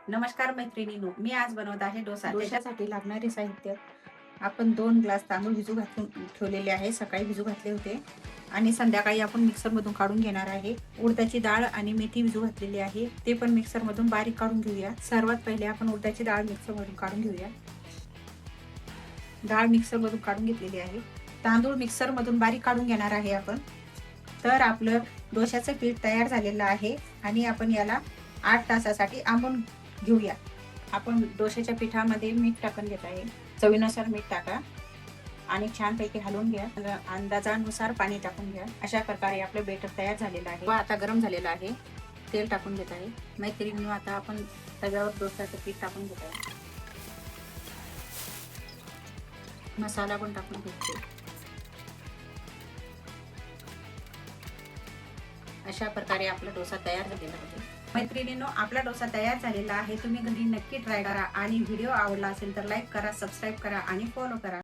नमस्कार मैत्रिणींनो, मी आज बनवत आहे डोसा. त्याच्यासाठी लागणारे साहित्य: आपण 2 ग्लास तांदूळ भिजू घालून ठेवलेले आहे. सकाळी भिजू घातले होते आणि संध्याकाळी आपण मिक्सरमधून काढून घेणार आहे. उडदाची डाळ आणि मेथी भिजू घातलेली आहे, ते पण मिक्सरमधून बारीक काढून घेऊया. सर्वात पहिले आपण उडदाची डाळ मिक्सरमधून काढून घेऊया. डाळ मिक्सरमधून काढून घेतलेली आहे. तांदूळ मिक्सरमधून बारीक काढून घेणार आहे आपण. तर आपलं डोश्याचं पीठ तयार झालेलं आहे आणि आपण याला 8 तासासाठी आंबून घेऊया. आपण डोश्याच्या पिठामध्ये मीठ टाकून घेत आहे. चवीनुसार मीठ टाका आणि छानपैकी हलवून घ्या. अंदाजानुसार पाणी टाकून घ्या. अशा प्रकारे आपलं बेटर तयार झालेलं आहे व आता गरम झालेलं आहे. तेल टाकून घेत आहे. मैत्रिणींनो, आता आपण तव्यावर डोश्याचं पीठ टाकून घेत आहे. मसाला पण टाकून घेतो. अशा प्रकारे आपला डोसा तयार झालेला आहे. मैत्रिणींनो, आपला डोसा तयार झालेला आहे. तुम्ही घरी नक्की ट्राय करा आणि व्हिडिओ आवडला असेल तर लाईक करा, सबस्क्राईब करा आणि फॉलो करा.